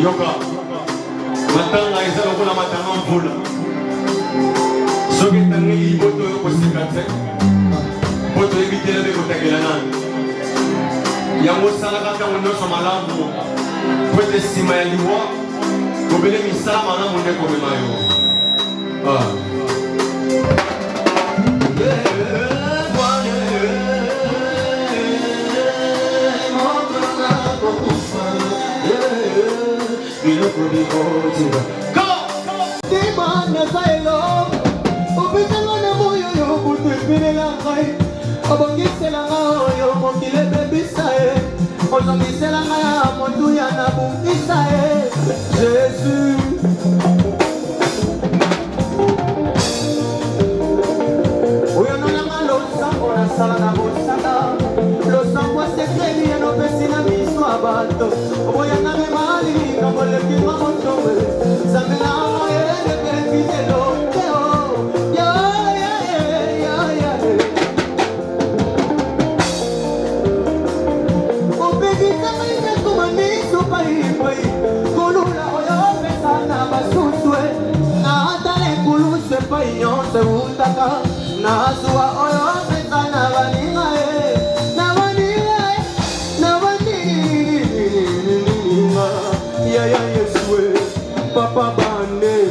Yoka, matanga eza lokola matanga mvula. Soki etangeli boto oyo kosika te, boto oyebitela mpe kotakela nani. Yango osalaka ntango nyonso malamu po ete nsima ya liwa kobele misala malamu nde komema yo. Jésus. Papa Bande.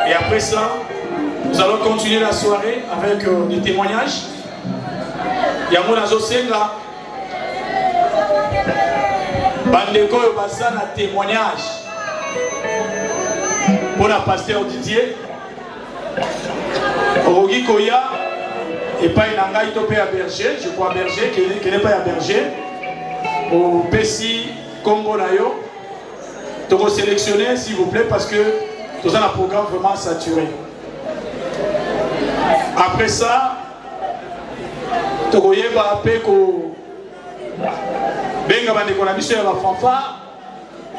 Et après cela, nous allons continuer la soirée avec des témoignages. Yamona Zosenga, Bandeko Yobasan a témoignage pour la pasteur Didier. Orogi Koya et pas une angaï topé à Berger, je crois Berger, qui n'est pas à Berger. Au Pessi Congo Nayo. De sélectionner s'il vous plaît parce que nous avons un programme vraiment saturé. Après ça, nous avons la fanfare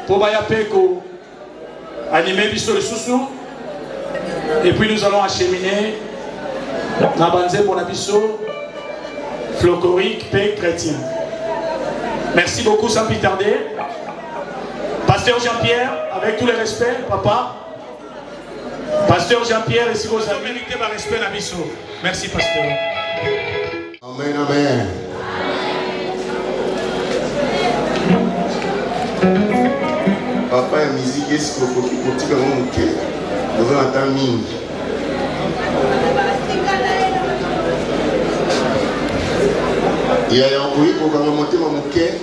pour animer le sous-sous. Et puis nous allons acheminer Nabanze Bonabiso, folklorique, paix chrétien. Merci beaucoup sans plus tarder. Pasteur Jean-Pierre, avec tous les respects, papa. Pasteur Jean-Pierre, et si vous avez mérité ma respect, Nabiso. Merci, pasteur. Amen, amen. Papa, la musique, est-ce que vous pouvez dire que vous avez entendu? Il y a un bruit pour monter mon cœur.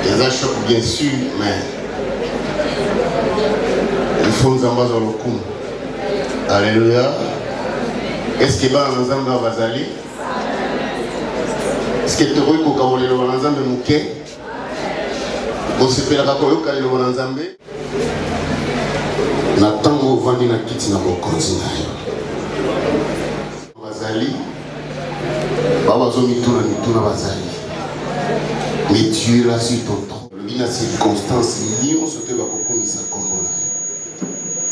Il y a un choc bien sûr, mais il faut nous embrasser le coup. Alléluia. Est-ce que nous avons bazali? Est-ce que tu veux que nous avons le mouquet? Vous savez la cacoyo quand nous avons Natango vandi na kiti na mokonzi na yo. Bazali baba zo mituna bazali. Mais tu es là sur ton temps. Le bien circonstance ni on se te va kokomisa kombo na yo.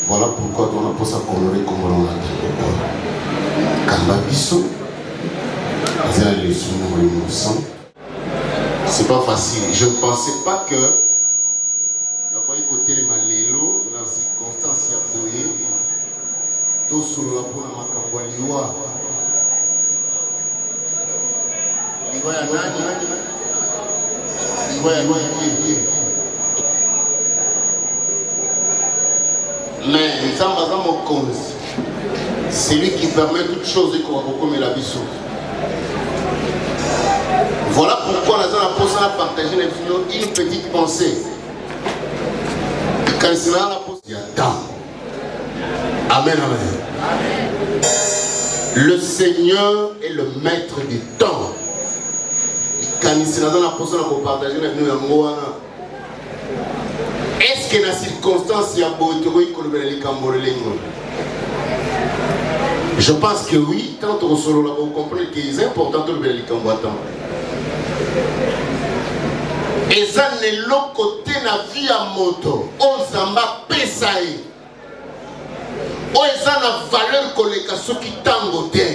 Voilà pourquoi on a posé kombo kombo na yo. Kamba biso azali le sono innocent. C'est pas facile. Je ne pensais pas que côté les malélo dans les circonstances il y a boyé tout sur la peau na makambo liwa ya nani liwa ya nani mais nzamba za mokonzi c'est lui qui permet toutes choses et qu'on va comme la biso. Voilà pourquoi nous allons poser à partager une petite pensée. Quand c'est là, il y a temps. Amen, amen. Le Seigneur est le maître du temps. Quand il s'est dans la position pour partager avec nous, est-ce que dans la circonstance, il y a beaucoup de je pense que oui, tant que vous comprenez qu'il est important de le combattre. Et ça n'est l'autre côté de la vie à moto. On s'en va pesaï. On est dans la valeur collective qui tangote.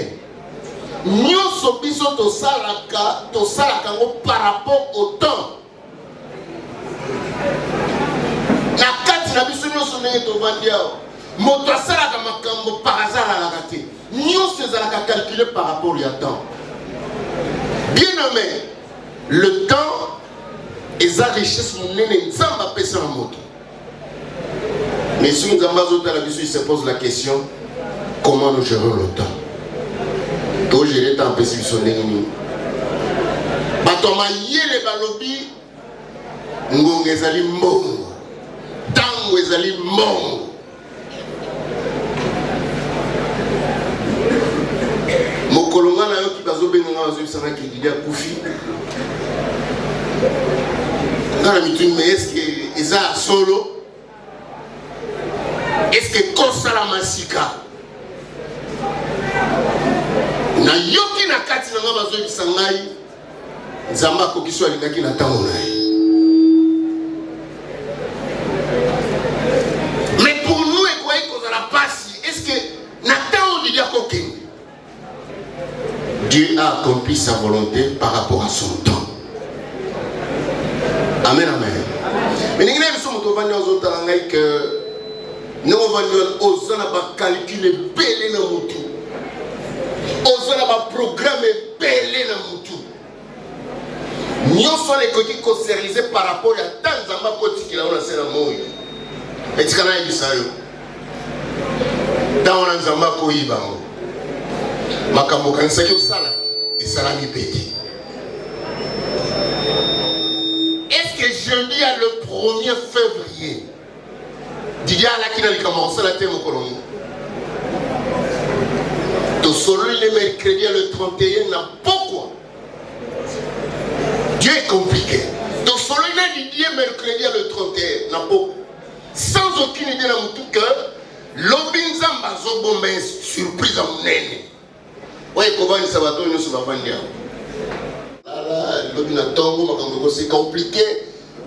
Nous sommes to salaka par rapport au temps. La carte na biso nous sommes to vandia. Moto salaka makambo par hasard à la raté. Nous sommes calculé par rapport au temps. Bien aimé, le temps et sa richesse nous n'en pas ça en moto. Mais si nous avons il se pose la question comment nous gérons le temps. Tout gérer le temps c'est son ennemi. Batoma yele balobi ngonge ezali mbongo. Tango ezali mbongo. Mokolonga na yo ki bazobenga bazobisana ki didia kufi. Mais est-ce que Eza solo? Est-ce que Kosala Masika? Na yoki na kati na bazo bisangai Nzamba ko kiso alingaki na tango na ye. Mais pour nous et quoi qu'on a la passe, est-ce que na tango di dia ko king? Dieu a accompli sa volonté par rapport à son temps. Amen, amen. Mais nous sommes tous que nous avons calculé belé na mutu. Nous avons programmé belé na mutu. Nous sommes les côtés concernisés par rapport à tant d'amba côté qui a lancé la mouille. Et tu connais du sayo. Dans un zamba koiba. Makambo kanisa yo sala et salami pété. Est-ce que jeudi à le 1er février, Didier a qui a commencé la thème au Colombie. Tout seul le mercredi le 31 n'a pourquoi. Dieu est compliqué. Tout seul le Didier mercredi le 31 n'a pas. Sans aucune idée dans tout cœur, l'obinzamba zobombe surprise à mon nez. Oui, comment il s'abat nous sur la bandière. C'est compliqué.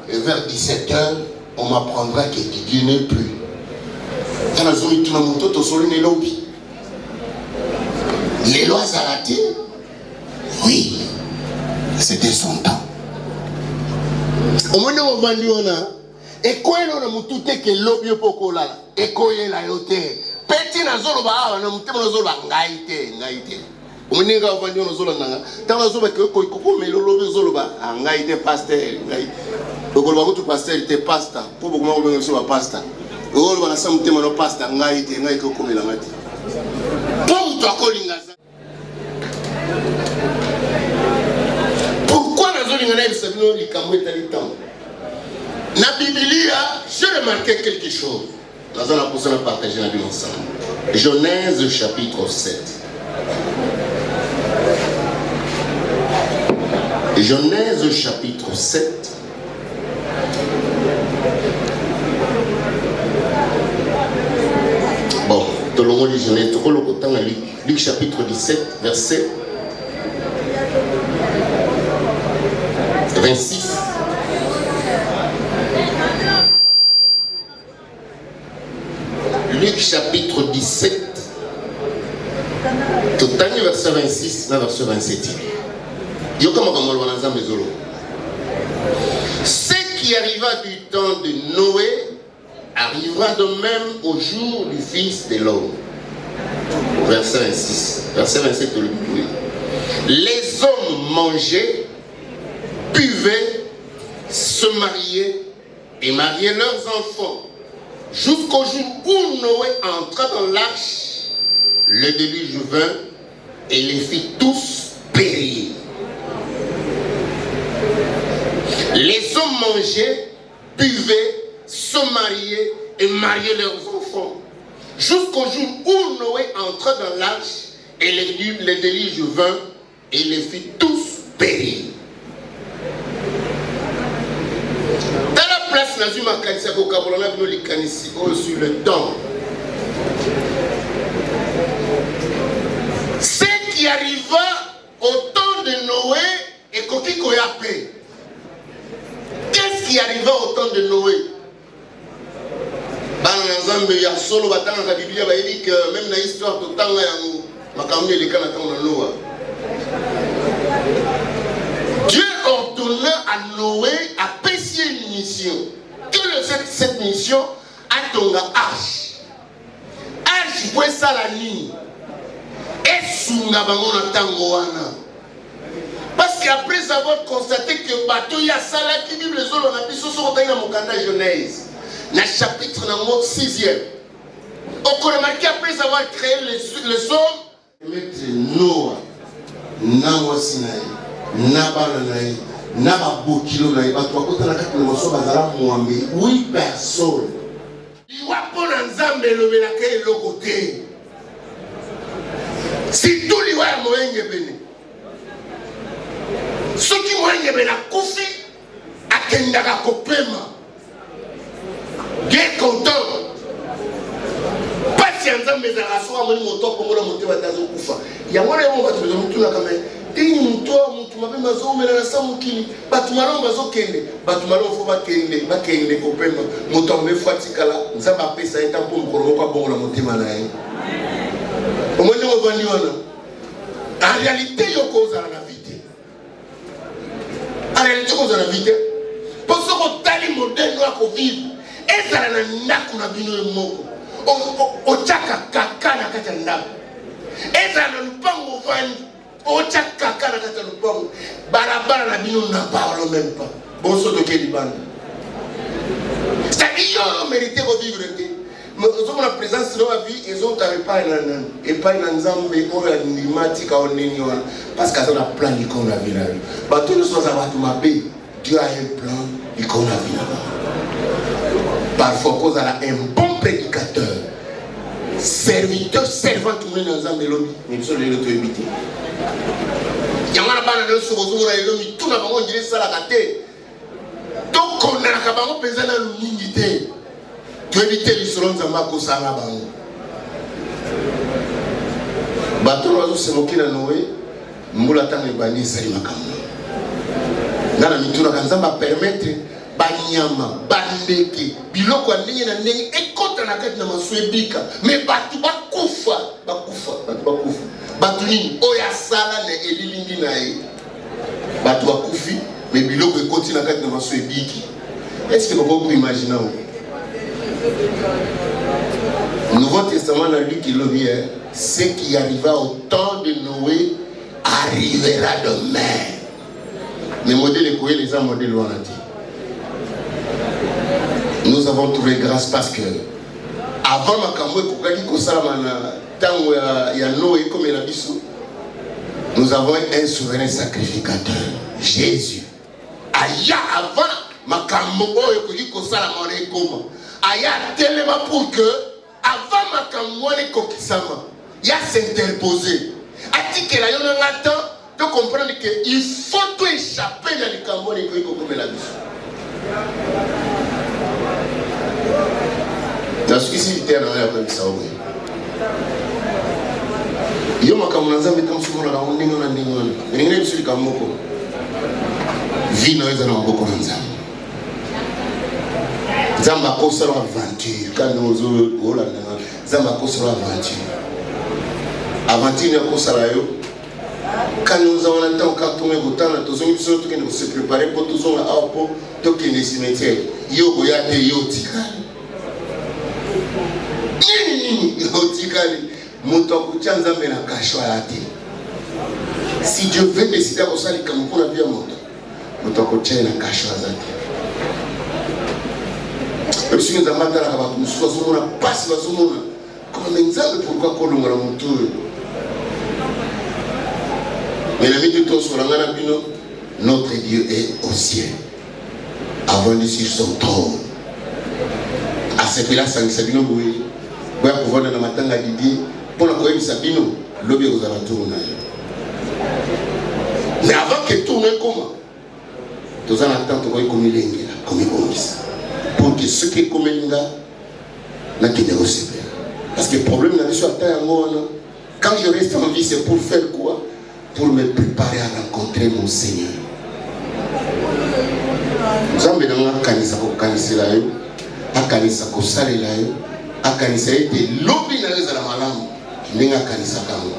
Et vers 17h, on m'apprendra que Didier n'est plus. Les lois arrêtées. Oui, c'était son temps. Au moins, on va dire, et quoi est-ce que l'objet pour coller? Et quoi est la yote? Petit na zolo ba, na mutema na zolo ngaite. Oninga vandio no zolo nanga tanga zoba ke ko ko melolo zolo ba ngai te pasteur ngai ko ba ko pasteur te pasteur pour beaucoup mo benga so ba pasteur o lo na samu te no pasteur ngai ko ko mela ngati pour toi ko lingaza. Pourquoi na zolo ngana bisabino likamweta litam na Biblia j'ai remarqué quelque chose. Nous allons partager la Bible ensemble. Genèse chapitre 7. Genèse chapitre 7. Tolongo de Genèse, Luc chapitre 17, verset 26. Luc chapitre 17, Totani verset 26, verset 27. Ce qui arriva du temps de Noé arrivera de même au jour du Fils de l'homme. Verset 26, verset 27. Les hommes mangeaient, buvaient, se mariaient et mariaient leurs enfants, jusqu'au jour où Noé entra dans l'arche. Le déluge vint et les fit tous périr. Les hommes mangeaient, buvaient, se mariaient et mariaient leurs enfants, jusqu'au jour où Noé entra dans l'arche et le déluge vint et les fit tous périr. Dans la place, sur le temps, ce qui arriva au temps de Noé et Kokiko Yapé. Qu'est-ce qui arriva au temps de Noé? Même dans l'histoire de temps, Dieu ordonna à Noé à passer une mission. Quelle est cette mission? À ton arche. Arche, pour ça la ligne. Et sous la tangoana. Parce qu'après avoir constaté que bateau y a ça là qui Bible les autres on a mis sur dans Genèse. Dans le chapitre 6e. On a remarqué après avoir créé les hommes. Mettre Noah, Nawasinaï, Nabalanaï, Nababokilo, Naïbatouakota, 8 personnes. Il va pour l'ensemble le laquelle le côté. Si tout les voit moyen béni. Ceux qui voient béni à Koufi, à Kendaka Kopema. Bien content. Pas si ensemble mais à soi mon moto pour la monter à Koufa. Il y a moi on va te donner tout la caméra. Tini mtoa mtu mabe mazo mela na samu kili. Batumalo mazo kende. Batumalo faut ba kende Kopema. Moto me fatikala. Nzamba pesa eta pour mkoro kwa bongo la monter manaye. Au moins on va dire en réalité il y a cause à la vie. En réalité cause à la vie. Pour ce qu'on tali modèle noir qu'on vit. Et ça n'a n'a bino moko. O chaka kaka na kata ndam. Et ça n'a pas mouvant. O chaka kaka na kata ndam. Barabara na bino n'a parle même pas. Bon so de quel bande. C'est-à-dire ils mérité de vivre. Mais ils ont la présence de la vie, ils ont pas un ensemble climatique à l'Union. Parce qu'ils ont un plan qu'on a vu là. Tous les choses à Batumabé, Dieu a un plan qu'on a vu là-bas. Parfois, cause à un bon prédicateur, serviteur, servant, tout le monde ensemble, mais ils sont les autres invités. Il y a un ban de ce que tout le monde dirait ça la gâté. Donc, on a un cabaret pesant dans l'unité. Tu évites les solons de Mako Sarabango. Bateau l'oiseau se moquer dans Noé, Moulatan et Bani Salimakam. Nana Mitura Kanzamba permettre Banyama, Bandeki, Biloko Nini na Nini, et quand on a fait na Masuebika, mais Batu Bakufa, Batuni, Oya Sala ne Elilingi Nae, Batu Bakufi, mais Biloko et continue à faire na Masuebiki. Est-ce que vous pouvez imaginer? Nouveau Testament dans lui qui le dit, ce qui arriva au temps de Noé arrivera demain. Les modèles écoulés, les uns modèles loin nous avons trouvé grâce parce que avant ma camoue comme il a dit, nous avons un souverain sacrificateur, Jésus. Aya avant ma camoue Aya tellement pour que avant ma camoue kokisama, il y a s'interposer. A-t-il que la yona attend de comprendre qu'il faut tout échapper dans les camoue et comme la vie. Dans ce qui s'est dit, on a appris ça. Yo makambo na Nzambe tant souvent la ndenge na ndenge wana. Ndenge biso likamoko. Vie na eza na maboko na Nzambe. Nzambe akosala aventure quand nous olanda Nzambe akosala aventure. Aventure ya kosala yo. Quand nous avons le temps quand on est autant na tozongi biso to kende se préparer pour tozonga awa po to kende cimetière. Yo goya te yo tikali. Nini yo tikali. Moto akutia Nzambe na kashwa yate. Si Dieu veut décider de faire comme pour la vie à moto, moto akutia na kashwa zate. Et si nous avons la kaba nous sommes na passe bazomona. Comme Nzambe pourquoi kolonga na moto. Mais la vie de tous sur la bino, notre Dieu est au ciel. Avant de sur son trône. À ce que là, ça ne s'est pas oublié. Pour pouvoir dans la matin à Didier. Pour la cohésion Sabino, l'objet aux alentours. Mais avant que tourne comment tous en attente comme il est comme il pour que ceux qui comme il n'a qu'il ne reçoivent. Parce que le problème n'a pas été à moi. Quand je reste en vie, c'est pour faire quoi? Pour me préparer à rencontrer mon Seigneur. Nous avons kanisa ko kanisela yo, akanisa ko salela yo, akanisa ete lobi na leza la malamu. Ninga kanisa kango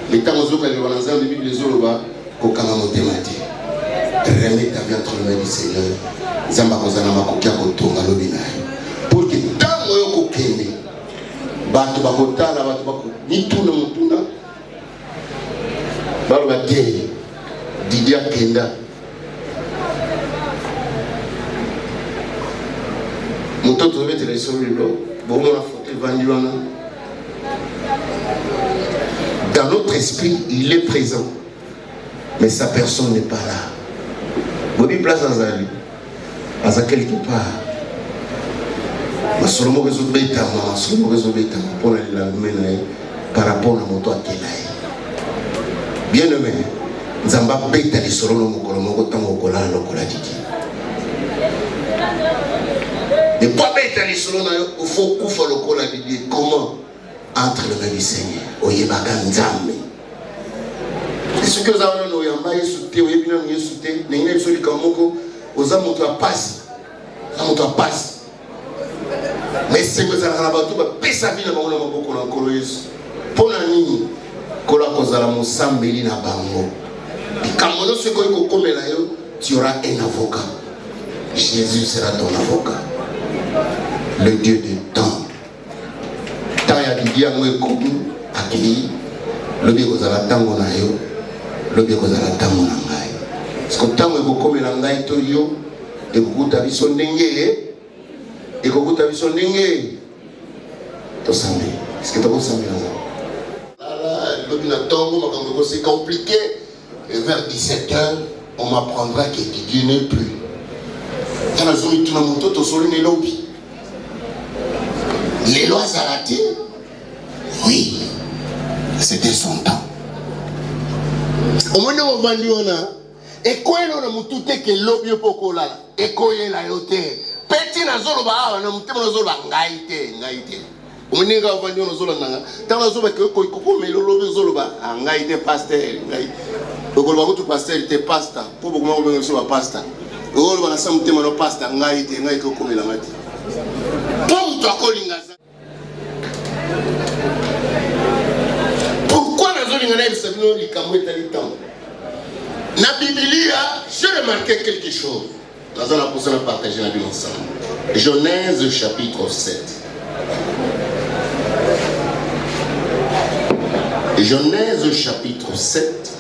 metango zoka le wana Nzambe Bible zoloba ko kanga motema te remets ta vie entre les mains du Seigneur Nzamba kozana makoki ko tonga lobi na yo pour que tango yo ko kende bato bakotala bato bako mituna mutuna baloba te Didier Kenda mutoto bete les solilo bon la photo vendu wana. Dans notre esprit, il est présent. Mais sa personne n'est pas là. Bobby place dans un lit. À quelque part. Ma solo mo résoudre bêta, ma solo mo résoudre bêta pour la mener par rapport à mon toit qui est là. Bien aimé, Nzamba bêta les solo no mokolo moko tango kola lokola diki. Ne pas bêta les solo na yo, il faut kufa lokola diki. Comment? Entre le mains du Seigneur, oyebaka Nzambe. C'est ce que nous avons nous yamba yesoute, oyebina nous yesoute, n'engine bisoli kamoko, oza moto a passe, moto a passe. Mais c'est que ça n'a pas tout, mais pesa vie na bango na maboko na nkolo Yesu. Pona nini, kola kozala mosambeli na bango. Kamono se koyi kokomela yo, tu auras un avocat. Jésus sera ton avocat. Le Dieu du temps. Tant ya Didier ngwe koku akili lobi kozala tango na yo lobi kozala tango na ngai parce que tango ekokomela ngai to yo ekokuta biso ndenge to sambe est-ce que to sambe là lobi na tango makambo c'est compliqué et vers 17h on m'apprendra que Didier n'est plus kana zomi tuna moto to soli ne lobi. Les lois arrêtées, oui, c'était son temps. Au moment où on va dire, et quoi est le moutouté que l'objet pour coller, et quoi est la yote, petit na zolo ba, na mouté na zolo ngaite. Au moment où on va dire zolo nanga, tant na zolo que quoi coupe mais l'objet zolo ba, ngaite pasteur, ngaite. Donc on va voir tout pasteur était pasteur, pour beaucoup moins on va pasteur. On va na sa mouté mano pasteur ngaite comme il a dit. Pour toi colinga. Pourquoi nous avons na Biblia, j'ai remarqué quelque chose. Nous allons partager la Bible ensemble. Genèse chapitre 7. Genèse chapitre 7.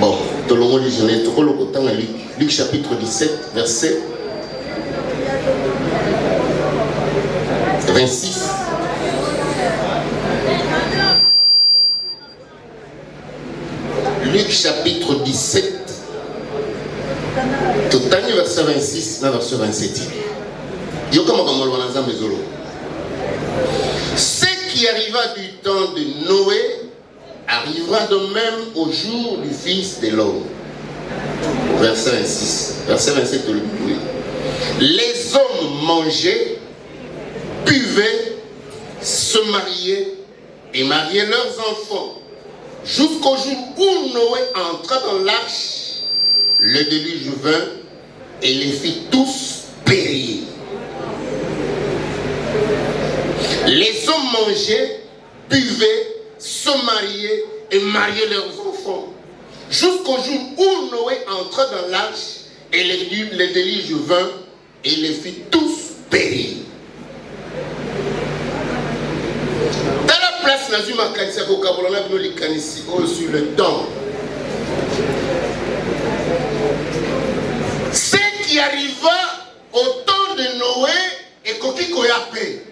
Bon, tout le monde dit Genèse, tout le monde Luc chapitre 17, verset 26. Luc chapitre 17, tout le temps verset 26, verset 27. Ce qui arriva du temps de Noé arrivera de même au jour du Fils de l'homme. Verset 26, verset 27. Les hommes mangeaient buvaient, se mariaient et mariaient leurs enfants. Jusqu'au jour où Noé entra dans l'arche, le déluge vint et les fit tous périr. Les hommes mangeaient, buvaient, se mariaient et mariaient leurs enfants. Jusqu'au jour où Noé entra dans l'arche et le déluge vint et les fit tous périr. Dans la place, sur le temps. Ce qui arriva au temps de Noé et Kokiko Yapé.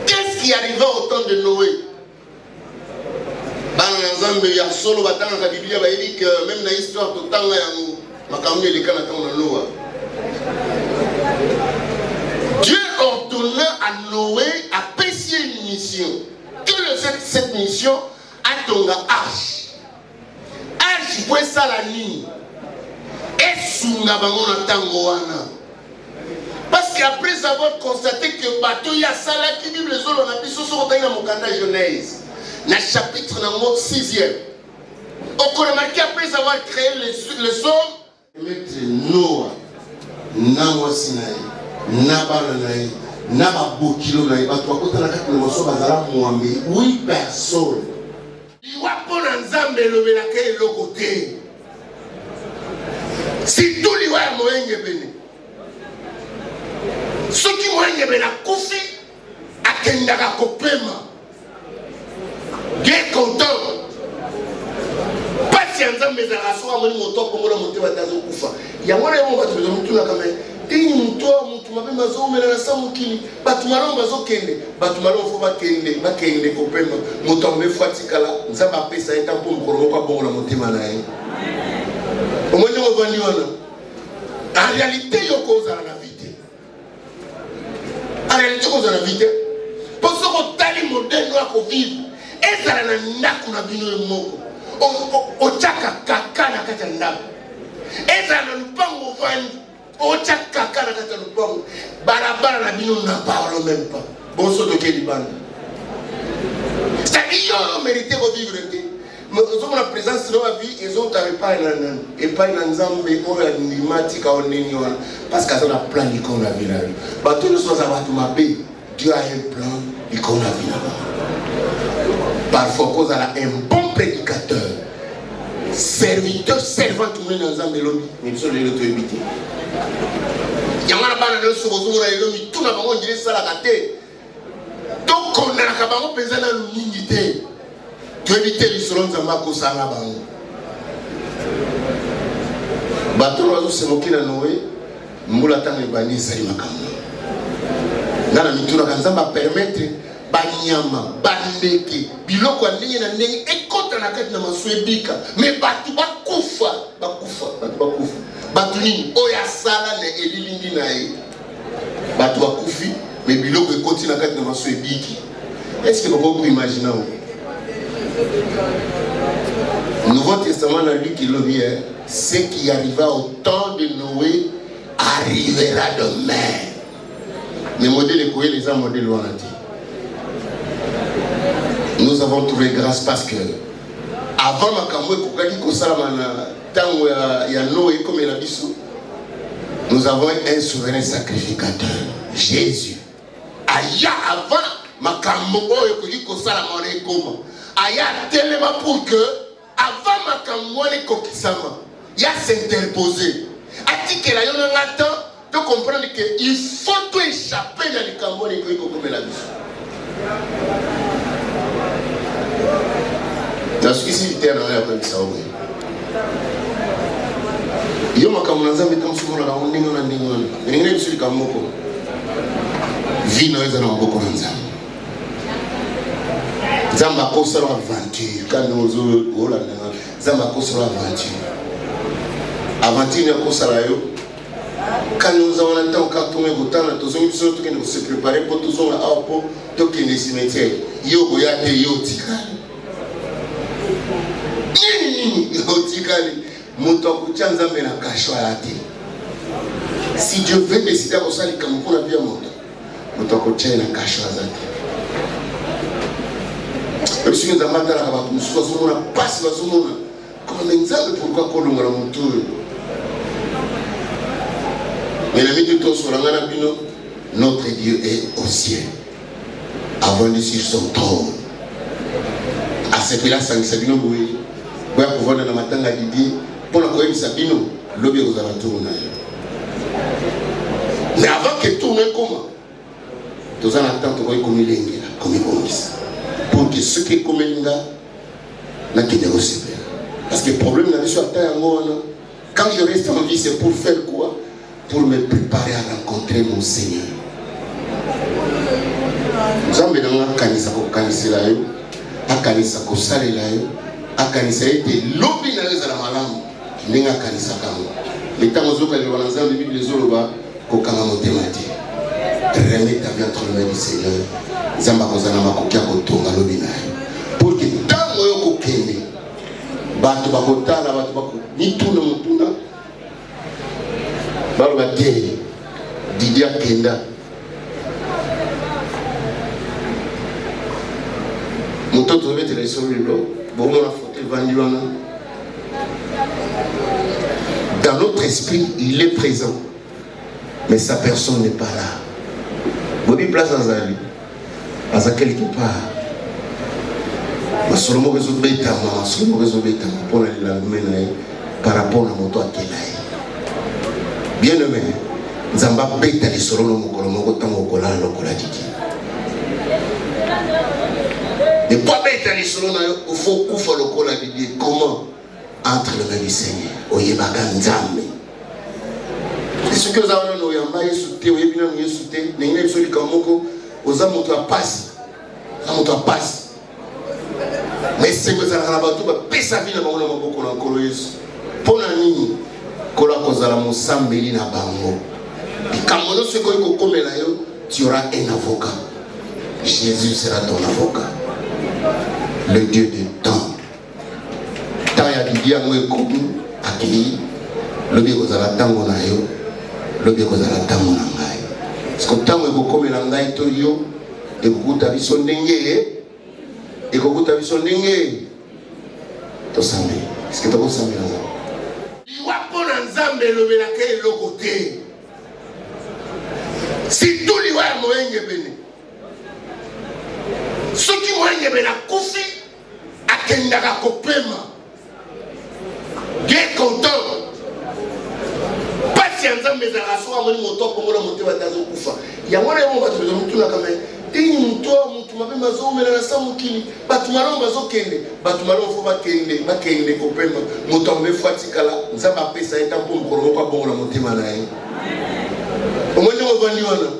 Qu'est-ce qui arriva au temps de Noé? Même dans l'histoire de temps, Dieu ordonna à Noé à passer une mission. Quelle est cette mission? À ton arche. Arche, pour ça la nuit. Et sous la parce qu'après avoir constaté que bateau y a ça là qui Bible les on a pu se retrouver dans mon canal Genèse. Dans le chapitre 6e. On remarque après avoir créé les hommes. Mettre Noah, Nawa Sinaï, Nabananaï, Nababokilo, Naïbatouakota, 8 personnes. Il y a pour l'ensemble le Benake et le côté. Si tout le monde est moyen, ceux qui ont été koufi à Kendaka Kopema, bien content. Pas si on a mis à la soie, on a monté pour le monter à Koufa. Il y a moins de monde qui ont tout la caméra. Il y a un toit, tu m'as mis à zone, mais la salle qui Batumalon Bazo Kende, Batumalon Foba Kende, Bakende Kopema, Motombe Fatikala, Zaba Pesa et un peu pour le bon la monter manaï. Au moins, on va dire en réalité, il y a cause à la vie. En réalité, il y a la vie. Pour ce qu'on t'a dit, modèle noir qu'on vive, et ça n'a pas vu le mot. Au Tchaka Kaka na Katanda. Et ça n'a pas vu au Tchaka Kaka na Katanda. Barabara na bino n'a parle même pas. Bon, ce que les bandes. C'est-à-dire qu'ils ont mérité de vivre. Nous avons la présence de la vie, ils ont pas et pas une ensemble, mais on a une limatique à on parce qu'ils ont un plan qu'on a vu là. Tous les soirs, Dieu a un plan qu'on a vu là-bas. Parfois, cause à un bon prédicateur, serviteur, servant, tout le monde ensemble de l'homme, mais ils sont les autres habités. Il y a un banane de ce besoin de l'homme, tout le monde dirait ça la gâté. Donc, on a un cabaret pesant dans l'unité. Tu éviter les solons en bas, ça va. Bateau oiseau se moquer à Noé, Moulatan et Bani Salimakam. Nana Mitura Kanzamba permettre Banyama, Bandeke, Biloko à Nini et contre la quête de Masuébika. Mais Batu Bakoufa, Batuni, Oya Sala et Elilingi Nae. Batu Bakoufi, mais Biloko et continue la quête de Masuébiki. Est-ce que vous pouvez imaginer? Nouveau Testament a lu qu'il dit ce qui arriva au temps de Noé arrivera demain. Les modèles écoués, les hommes modèles loin dit. Nous avons trouvé grâce parce que avant Makamwe Kokaki Kosalamana, tant il y a Noé comme il a dit, nous avons un souverain sacrificateur, Jésus. Aya avant Makamwe Kokaki Kosalamana Koma. Aya tellement pour que avant Makamwe Kokisama, il y a s'interposer. A-t-il que la yon attend de comprendre qu'il faut tout échapper dans les Cameroun et que comme la vie. Dans ce qui s'est dit, on a appris ça. Il y a un Cameroun qui est souvent là, on est là, on est là, sur le Cameroun. Vie nous est dans beaucoup de gens. Zamba Kosara aventure, quand nous avons Zamba Kosara aventure. Aventure n'est Kosara yo. Quand nous avons un temps quand on est autant, nous avons se préparer pour tous on a pour toquer les cimetières. Yo goyate yo tikali. Yo tikali. Moto kuchanza mena kashwa yate. Si Dieu veut décider comme ça, il comme pour la vie à monter. Motokoche na kasho azaki. Et puis nous avons dit à la nous sommes passe dans ce monde. Comme un exemple pourquoi qu'on a mon tour. Mais l'ami de toi sur la manabino, notre Dieu est au ciel. Avant de sur son trône. À ce que là, ça Sabino Boué. Pour pouvoir dans la matin à Didier, pour la cohésion Sabino, l'objet aux alentours. Mais avant que tout ne commence, nous allons attendre comme il est comme il est. Pour que ceux qui sont comme il n'a qu'à recevoir. Parce que le problème n'a pas à moi. Quand je reste en vie, c'est pour faire quoi? Pour me préparer à rencontrer mon Seigneur. Nous avons besoin de kanisa ko kanisa la yo, akanisa ko sale la yo, akanisa ete lobi na leza la malamu, ninga kanisa kango. L'état ozoka le wananza de Bible les oloba ko kanga motema te. Remets ta vie entre les mains du Seigneur. Zamba kozana makokia ko tonga lobi na yo. Pour que tango yo ko kende, bato bakotala bato bako ni tuna mutuna. Baloba te Didier Kenda. Mtoto wetu lesolo bomo na faute vandiwana. Dans notre esprit, il est présent, mais sa personne n'est pas là. Bobi place dans ali, à quelque part. Masolomo rezo beta, masolomo rezo beta, pour la mena par rapport à moto akelai. Bien aimé, Zamba beta les solo mokolo moko tango kola lokola didi. Ne pas beta les solo na yo faut kufa lokola didi. Comment? Entre le mains du Seigneur. Oyebaka nzambe. Ce que nous avons nous yamba yesuté, oyebina nous yesuté, n'engene biso likamoko, oza moto a passe. Oza moto a passe. Mais c'est que ça na bato ba pesa vie na bango na maboko na nkolo Yesu. Pona nini? Kola kozala mosambeli na bango. Bikamono ce ko komela yo, tu auras un avocat. Jésus sera ton avocat. Le Dieu du temps. Tant ya Didier mo ekomi akili lobi kozala tango na yo, lobi kozala tango na ngai. Parce que tango ekokomela ngai to yo ekokuta biso ndenge ekokuta biso ndenge to sambe. Est-ce que tu as sambe là? Wapona nzambe lobelaka eloko te. Si tout liwa ya moyenge bene. Soki moyenge bene akufi akendaka kopema. Bien content. Pasi ya nzambe ezalaka soka moni moto akongola motema tazo kufa. Yango na yango bato bezomutuna kama tini mutu mabe mazomela na sa mokili. Bato malongo bazokende. Bato malongo fo bakende kopema. Moto ambe fatikala nzambe apesa eta mpo mokolo moko abongola motema na ye. Omoni ovandi wana.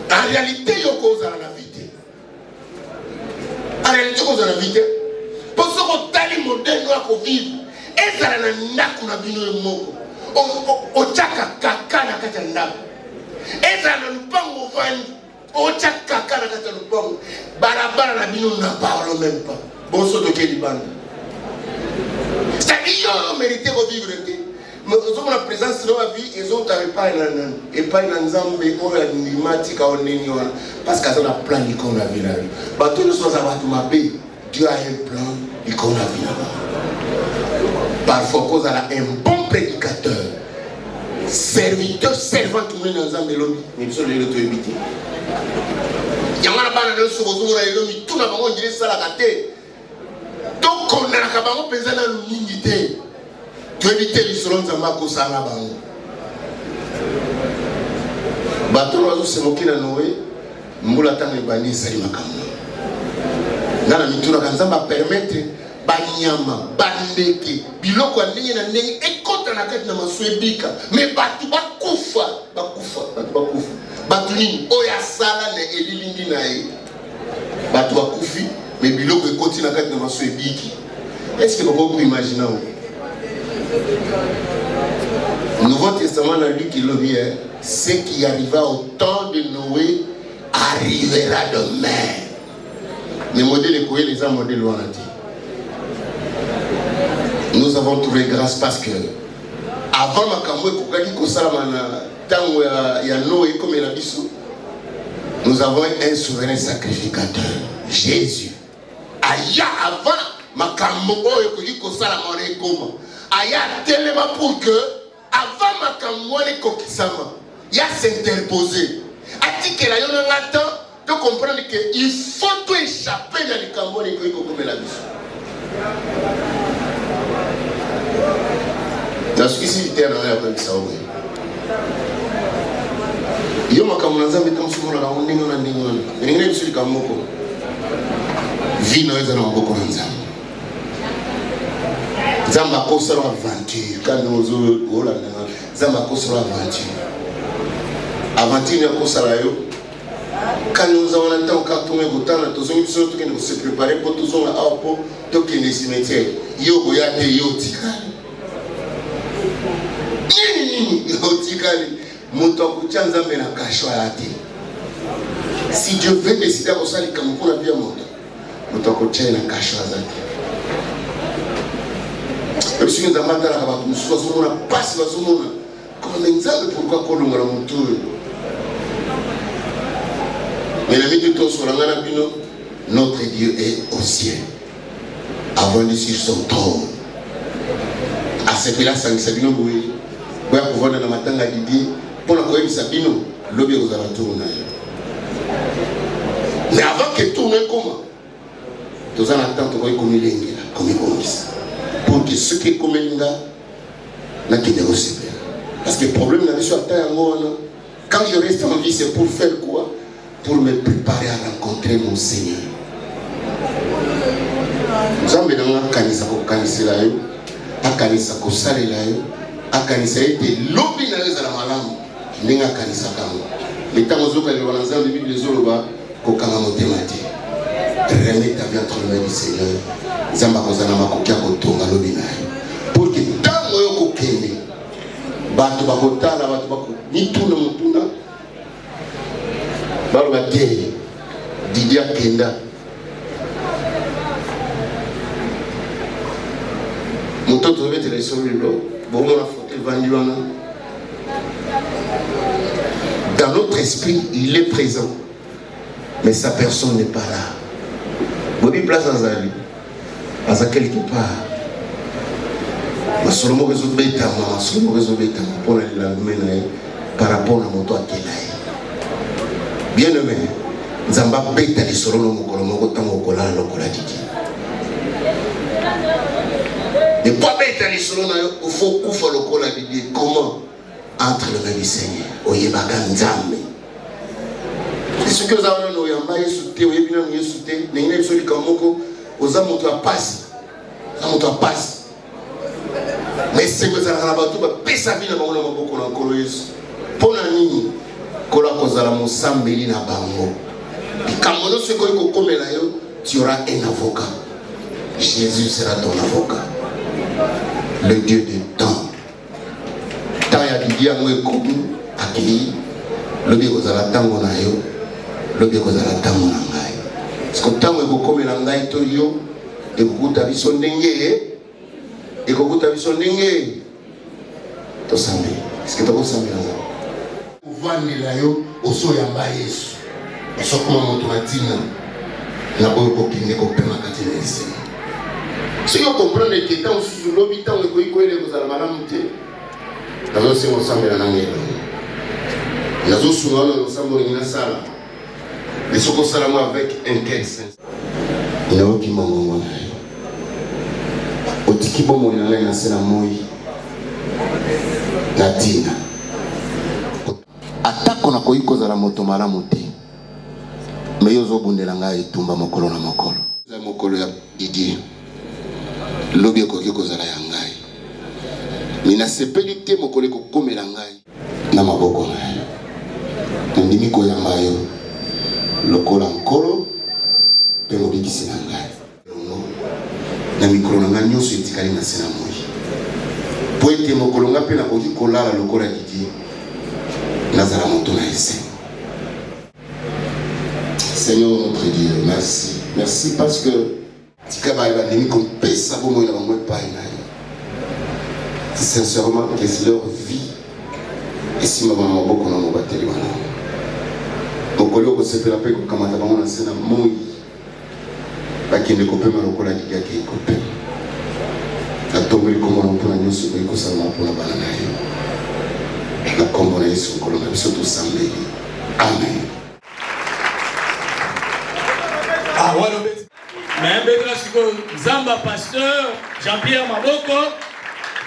En réalité yoko ozala na vie te. En réalité yoko ozala na vie te. Po soko tali modèle no akovivre. Ezala na ndako na bino moko. Ochaka kaka na kati ya ndako. Ezala na lupango vandi. Ochaka kaka na kati ya lupango. Barabara na bino na parle même pas. Bon soto ke libanda. C'est-à-dire yo mérité de vivre te. Mais aux hommes la présence de la vie, ils ont pas une nzambe ou une matika ou une parce qu'ils ont un plan qu'on a vu là. Bah tous les soirs à Batumabé, Dieu a un plan qu'on a vu là. Parfois, cause à un bon prédicateur, serviteur, servant tout le monde dans un mélodie, mais ils sont les autres éviter. Il y a un banane sur vos ongles et l'homme, tout le monde dirait ça la gâté. Donc, on a un cabanon pesant dans l'unité. Tu évites les solons de Mako Sarabango. Bateau l'oiseau se moquer dans Noé, Moulatan et Bani Salimakamno. Dans la mitura, quand ça va permettre. Banyama, bandeke, biloko ndenge na ndenge ekota na kati na maswebika, mais batu bakufa. Batu nini oya sala na elilingi na ye. Batu bakufi, mais biloko ekoti na kati na maswebiki. Est-ce que vous pouvez imaginer? Nouveau Testament a lu qu'il dit ce qui arriva au temps de Noé arrivera demain. Les modèles écoulés, les hommes modèles loin dit. Nous avons trouvé grâce parce que avant ma kamwe kokaki kosalama na tango ya Noé comme la biso Nous avons un souverain sacrificateur, Jésus. Aya avant makambo oyo koliko sala mone koma. Aya tellement pour que avant makambo ne kokisama, ya s'interposer. Atikela yo na temps de comprendre que il faut tout échapper dans les cambo ne koliko comme la biso. Dans ce qui s'est dit dans la ça yo makambo nzambe tamusumola ka ndingo na ndingo ngene bisuli kamoko vino eza na maboko na nzambe nzambe akosala aventure kandi ozo olanda nzambe akosala aventure akosala yo kandi ozo na temps ka tumwe butana tozongi biso tukende ko se préparer pour tozonga apo tokende cimetière yo boya te yo tikali nini yo tikali. Si Dieu veut décider à ça, il comme pour la vie à monde. Nous t'avons tient la cache à Zaki. Et puis nous avons dit à nous sommes là, passe la zone. Comme un exemple, pourquoi qu'on l'a monté. Mais la vie de tous sur la Ganabino, notre Dieu est au ciel. Avant de sur son trône. À ce que là, ça ne s'est pas oui. Pour pouvoir dans la matin la Didi. Pour la cohésion Sabino, l'objet aux alentours. Mais avant que tout ne comment, nous allons attendre comme il est comme il pour que ceux qui communiquent là, qui ne reçoivent pas. Parce que le problème n'a pas été à moi. Quand je reste en vie, c'est pour faire quoi? Pour me préparer à rencontrer mon Seigneur. Nous avons besoin de kanisa ko kanisa la yo, akanisa ko sale la yo, akanisa ete lobi na leza la malamu. Nenga kanisa kango metango zoka le wana nzambe bible zoloba ko kanga motema te remets ta vie entre les mains du Seigneur nzamba kozana makoki ko tonga lobi na pour que tango yo ko kende bato bakotala bato bako ni tuna mutuna balo ba te Didia Kenda mutoto bete les solilo bon la photo vandiwana. Dans notre esprit, il est présent. Mais sa personne n'est pas là. Bobby place à Zali. À quelque part. Ma solomo réseau bêta, ma solomo réseau bêta, pour la mener par rapport à mon toit qui est là. Bien aimé, Zamba bêta les solomo mokolomo autant mokola lokola didi. Et pas bêta les solomo, il faut koufa lokola didi. Comment? Entre le mains du Seigneur, oyebaka nzambe. C'est ce que nous avons nous yamba yesute, oyebina nous yesute, n'engine bisoli kamoko, oza moto a passe, moto a passe. Mais c'est que ça n'a pas tout, mais pesa vie na bango na maboko na nkolo Yesu. Pona nini, kola kozala mosambeli na bango. Kamono se koyi kokomela yo, tu auras un avocat. Jésus sera ton avocat. Le Dieu du temps. Tant ya Didier ngwe koku akili lobi kozala tango na yo lobi kozala tango na ngai siko tango ekokomela ngai to yo ekokuta biso ndenge to sambi siko to sambi na uvani la yo oso yamba Yesu oso kuma moto matina na boyo kopine ko pema kati na Yesu si yo comprendre que tant sous lobi tango ekoikoele kozala malamu te. Nous sommes ensemble dans l'année. Nous sommes ensemble dans la salle. Nous sommes ensemble avec un cœur sincère. Nous sommes ensemble. Nous sommes ensemble dans la salle. Natina. Atako na koyiko za la moto malamu te. Mais yo zo bundela ngai tumba mokolo na mokolo. Za mokolo ya Didier. Lobi ko kiko za la yangai. Mina sepeli te mokole ko komela ngai na maboko ngai. Ndimi ko yamba yo. Lokola nkolo pe mobikisi na ngai. Na mikro na ngai nyonso etikali na sena moi. Po ete mokolo nga pe na koki kolala lokola Didier. Nazala moto na ese. Seigneur notre Dieu, merci. Merci parce que Tikaba va venir comme pesa bomo na bango pa ina. Sincèrement, que leur vie et si maman beaucoup na mobateli wana. mokolo kosepela mpe kokamata bango na se na moi bakende kopema lokola likiaki ekopema natongoli kombo na mpona nyonso koki kosalama mpona bana na yo na kombo na yesu nkolo na biso tosambeli amen. Mais Bédra Siko, Zamba pasteur, Jean-Pierre Maboko,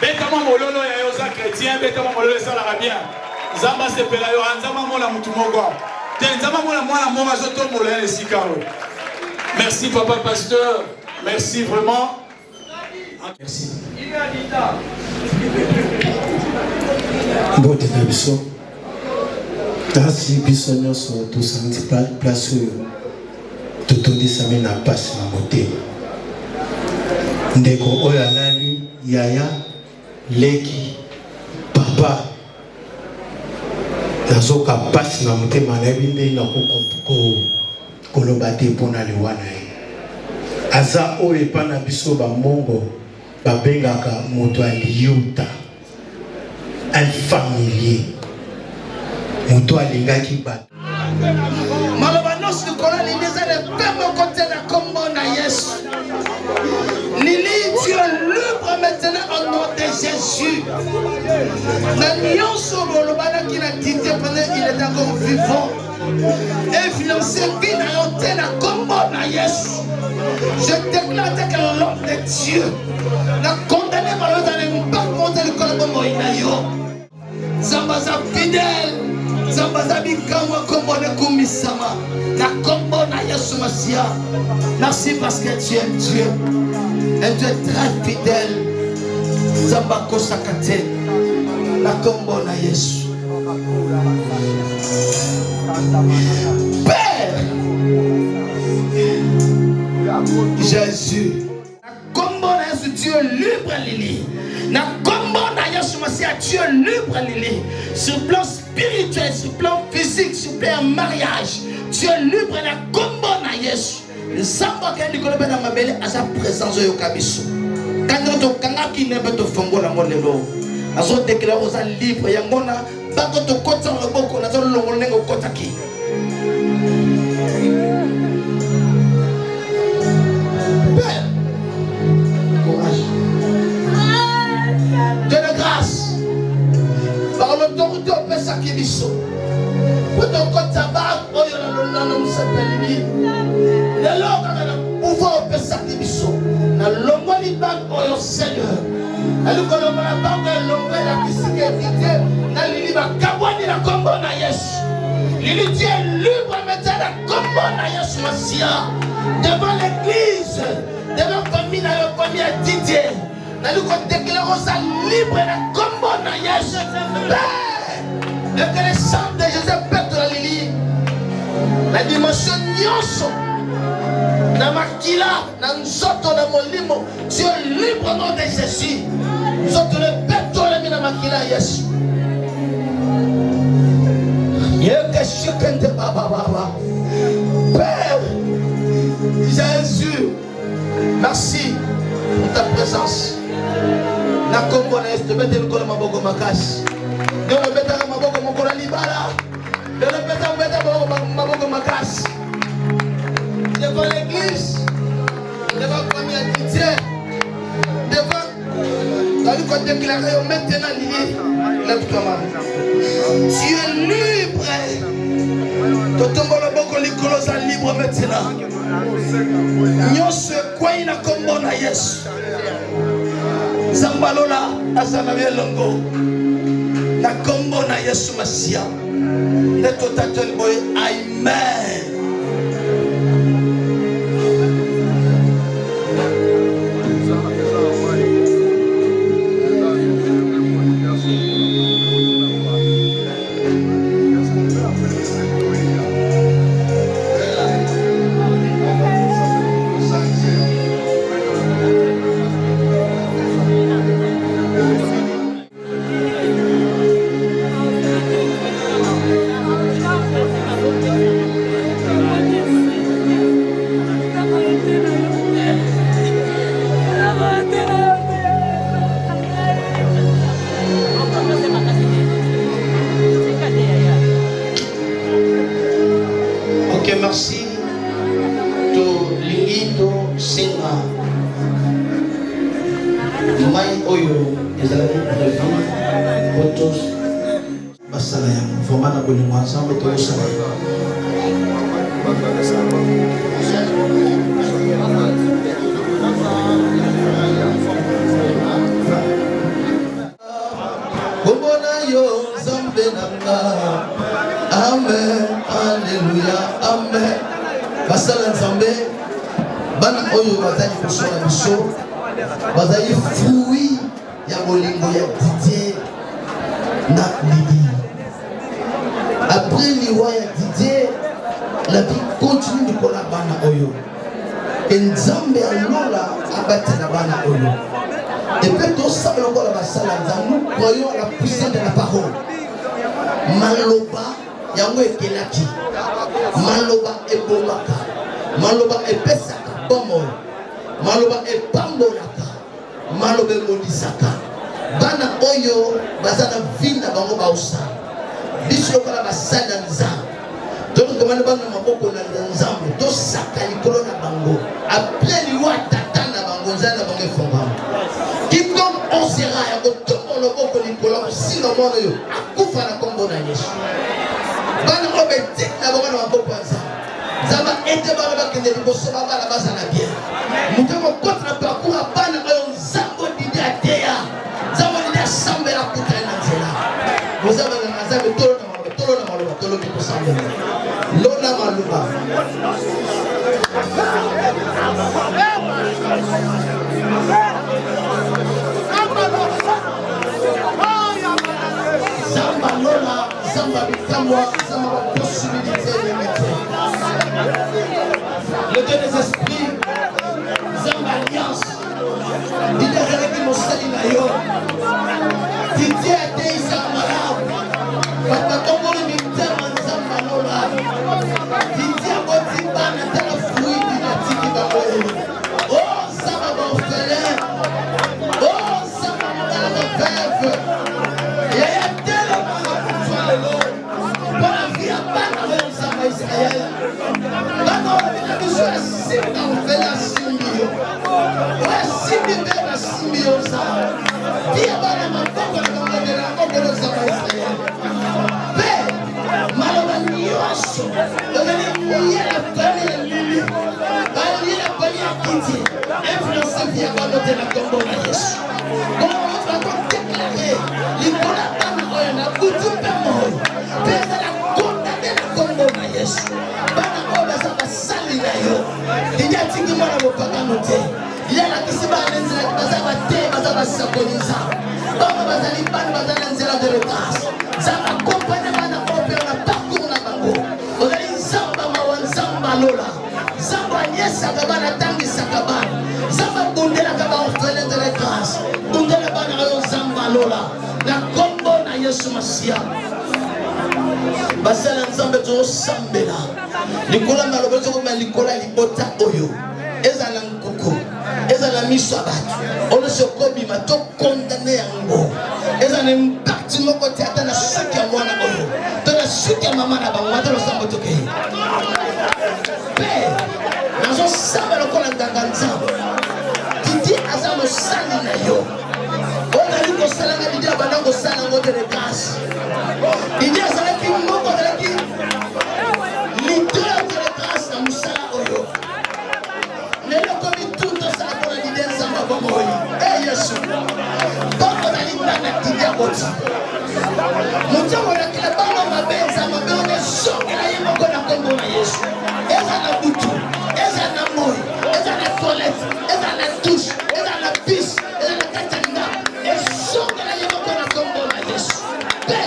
Betama Mololo ya yoza chrétien, Betama Mololo ça la bien. Zamba se pela yo, Zamba mola mutumogo. Zamba mola mola mola zoto mola le sikaro. Merci papa pasteur, merci vraiment. Merci. Bon de biso. Tasi biso nyonso to santi place totoni sami na pasi na motema ndeko oyo alali yaya leki papa nazoka pasi na motema nayebi nde nakokoloba te mpona liwa na ye aza oyo epa na biso bamongo babengaka moto aliyuta un familier moto alingaki bato maloba nyonso likolo lili eza lepe moko te na kombo na yesu lili tu es libre maintenant au nom de Jésus na nyonso bolobaki na dite pendant il est encore vivant influencer vie na yo te na kombo na yesu je déclare que l'homme de Dieu na condamné par le dans les mbak monte likolo bomoi na yo zamba za fidèle Zambaza bikamwa kombo ne kumisama na kombo na Yesu Masia. Merci parce que tu es Dieu et tu es très fidèle. Zamba kosakate na kombo na Yesu. Père Jésus, na kombo na Yesu tu es libre Lili. Na kombo na Yesu Masia tu es libre Lili. Sur plan spirituel, sur plan physique, sur plan mariage, tu es libre na kombo na Yesu. Samba kendi kolobe na mabele asa présence yo kabiso. Quand to kanga ki ne beto fongo na molelo. Aso déclarer aux libre yangona bako to kota loboko na to longo nengo kota ki. Père, courage. De la grâce. Par l'autorité au Pesa Kibiso. Pour ton côté tabac, oh yo na nom s'appelle le loka na pouvoir au Pesa Kibiso. Na longo li bag oh yo Seigneur. Ali ko longo na bag longo la sécurité na lili ba kabwani na kombo na Yesu. Lili tu es libre maintenant na kombo na Yesu Masia. Devant l'église, devant famille na yo famille à Didier. Nous déclarons ça libre na kombo na Yesu. Et que le sang de Jésus pète la lili. La dimension nyonso. Na makila, na nzoto na molimo. Tu es libre au nom de Jésus. Nzoto le pète la mina makila Yesu. Yeke shikente baba baba. Père Jésus, merci pour ta présence. Na kombo na Yesu bete likolo maboko makasi. Ndio beta maboko moko na libala. Ndio beta maboko makasi. Devant l'église, devant famille Didier, devant David qu'on déclarer maintenant lié. Lève-toi maman. Tu es libre. Totombo le boko likolo za libre maintenant. Nyonso kwa ina kombo na Yesu. Zambalola azana belongo na kombo na Yesu Masia neto tatel boy amen. ezalaki prévu pour tous basala yango vraiment na bolingo ensemble tokosala komona yo nzambe nanga amen alleluya amen basala nzambe bana oyo bazali kosola biso bazali fruit ya bolingo ya Didier na Lydie. Après liwa ya Didier, la vie continue de kola bana oyo et nzambe alola abate na bana oyo et puis tout ça le kola basala nzambe. Nous croyons à la puissance de la parole. Maloba yango ekelaki, maloba ebomaka, maloba epesaka bomo, maloba epambolaka, maloba emodisaka. Bana oyo bazana vinda bango bausa biso kala basada nzambe donc komanda bana maboko na nzambe to saka likolo na bango après liwa tata na bango nzana bango fonga quiconque osera ya kotomo loboko likolo singa mwana yo akufa na kombo na Yesu bana obeti na bango na maboko nzambe nzamba ete bana bakende liboso bana bazana bien mutemo contre parcours bana oyo nzambe Didier ateya nzambe Didier assemble la kuta na nzela bozaba na nzambe tolo na maloba tolo biko sambe lona maluba zamba lola zamba bikamwa zamba possibilité de mettre le Dieu des esprits zamba alliance Didier avec mosali na yo Didier atei malade papa komoni mitema nzamba lola Didier botimba na tala fruit dinatiki bakoye oh zamba orphelin oh zamba mala veuve yaya tela mala bona via bana wa nzamba Israël bana wa bina biso ya simba orphelin simbio wa simbi beba simbio za via bana maboko na kamandela ngokolo zamba Israël pe maloba nyonso ozali kuya la famille lili bali la famille akiti influence via bano te na kombo na Yesu comment on va déclarer likola bana oyo na kutu pe moyo pe ezala condamné na kombo na Yesu bana oyo baza basali na yo Didier atingi mwana mopakano te yala kisi bana nzela baza bate baza basakoliza bana bazali bana baza na nzela de retrace zaba kompane bana oyo na parcours na bango ozali nzamba mawa nzamba lola nzamba anyesaka bana tangisaka bana nzamba bundelaka ba orphelin de retrace bundela bana oyo nzamba lola na kombo na Yesu Masiya basala nzambe tozosambela likola maloba tozokoma likola libota oyo ezala nkuku ezala miso ya bato ono sokobima tokondane yango ezala impact moko te ata na suki ya mwana oyo to na suki ya mama na bango ata losambo tokei mpe nazosamba lokola nganga nzambe Didier aza mosali na yo oyo nali kosalanga Didier abanda kosala ngo te de grâce Didier azalaki moko azalaki liteur de grâce na mosala oyo lelo komi tout tosala mpona Didier nzamba bomoi e Yesu bongo nali nana Didier boti motango nakila bango mabe nzamba mpe one sokela ye moko na kombo na Yesu eza na butu eza na moi eza na toilette eza na douche eza na bisi eza na kati ya ndako esokela ye moko na kombo na Yesu mpe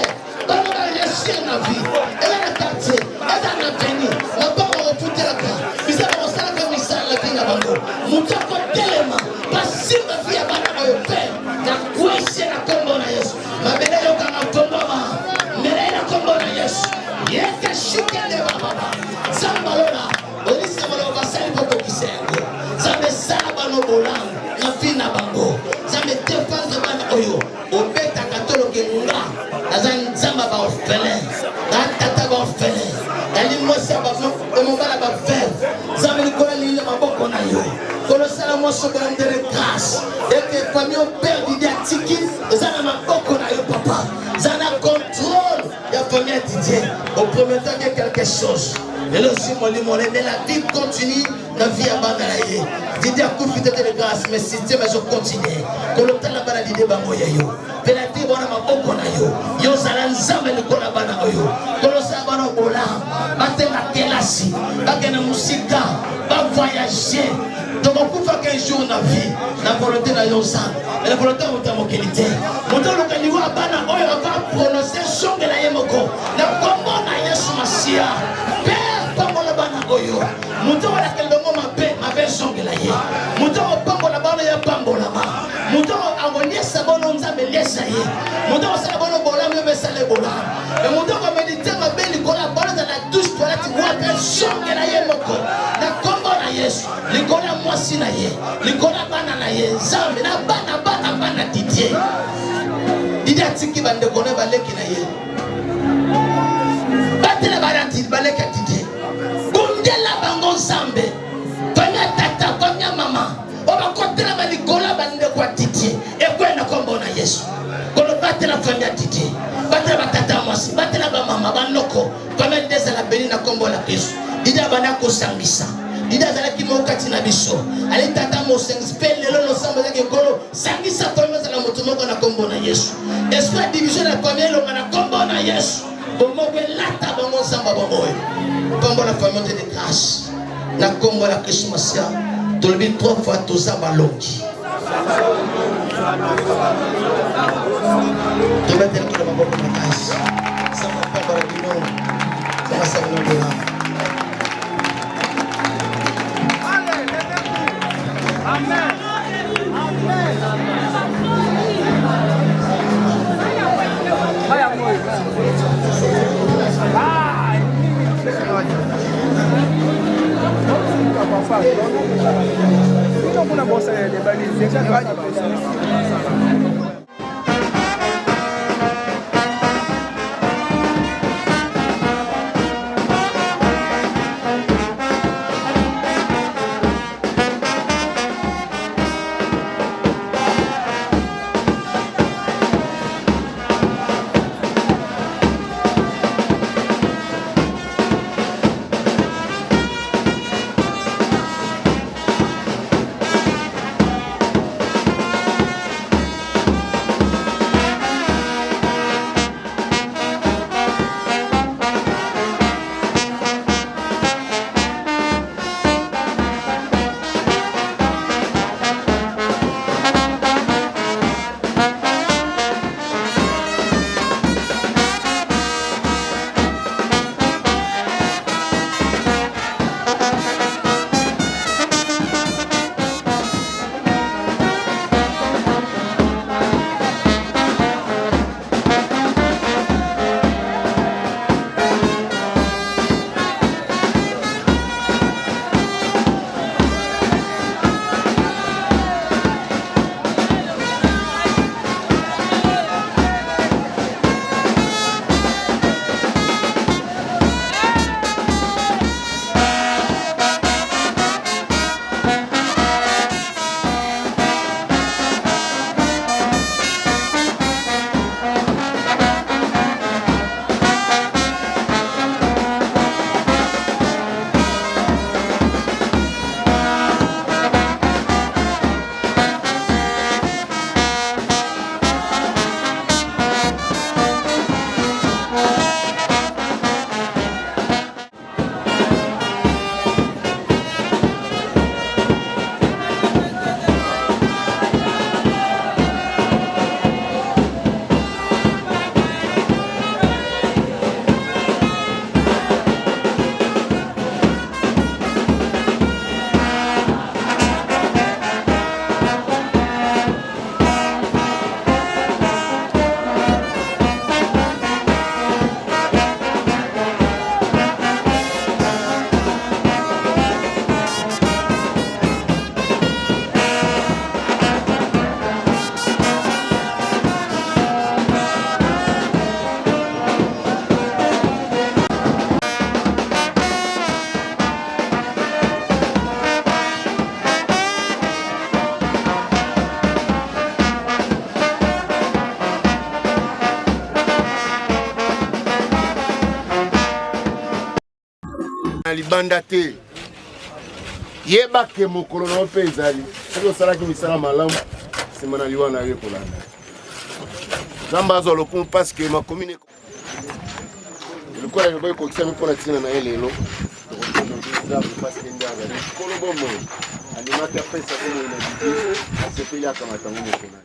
bango baresir na vie eza na quartier eza na veni na bango bafutelaka misala kosalaka misala na vie na bango moto akotelema basimba vie ya bana oyo mpe na kwesi na kombo na Yesu mabele yokanga tombama mbele na kombo na Yesu yeke shukende bababa nzamba lola olisa bana basali kokokisa yango nzambe sala bano bolango na vie na bango nzambe défense bana oyo obetaka toloke nga aza nzamba ba orphelin na tata ba orphelin yali mwasi ya mobala baveuve nzambe likola lile maboko na yo kolosala mwasi obala ndele grâce ete famille opère Didier atiki des choses. Et là aussi, mais la vie continue, la vie à Bandalaye. Didier a coupé de grâce, mais si tu veux continuer, que le temps là-bas l'idée bangoyayo. Penalty bona maboko na yo. Yo zala nzambe likola bana oyo. Kolosa bana bola. Batenga kelasi. Bakena musika. Ba voyager. Donc on peut faire qu'un jour na vie, la volonté na yo ça. Et la volonté de mon qualité. Mon temps le kaliwa bana oyo va prononcer son de la yemoko. La combo na Yesu Masia. Père pambo la bana oyo. Mon temps la kelongo ma belle son de la ye. Mon temps pambo la bana ya pambo la ma. Mon temps agonie sabono nzambe lesa ye. Mon temps ça bono bola me sale bola. Et mon temps méditer ma belle kola bola dans la douche toilette moi belle son de la yemoko. La combo na Yesu. Likola mwasi na ye. Likola bana na ye. Nzambe na bana Didier. Didier atiki bande kone baleki na ye. Batele barati baleki Didier. Bundela bango Nzambe. Fanya tata, fanya mama. Oba kotela balikola bande kwa Didier. Ekwe na kombo na Yesu. Kono batela fanya Didier. Batela batata mwasi. Batela ba mama banoko. Fanya ndeza la beni na kombo la Yesu. Didier bana kosangisa. Dida zalaki mokati na biso ali tata mo sengspel lelo lo samba zake kolo sangisa famille za moto moko na kombo na Yesu esprit division la famille lo na kombo na Yesu bomo belata bango samba bomo kombo la famille de grâce na kombo la Christmas ya tolbi 3 fois toza balongi to mettre que la boko na grâce ça m'a pas baradino ça m'a servi de là. Amen. Amen. libanda te. Yeba ke mokolo na ope ezali. Soki osalaki misala malamu, sima na liwa na yo kolanda. Zamba azwa lokumu parce que makomine lokola yoboyi kokisa mipona tina na ye lelo. Parce que ndaga kolo bomo alimaki apesa komo ina bidi asepeli akamata ngo mokona.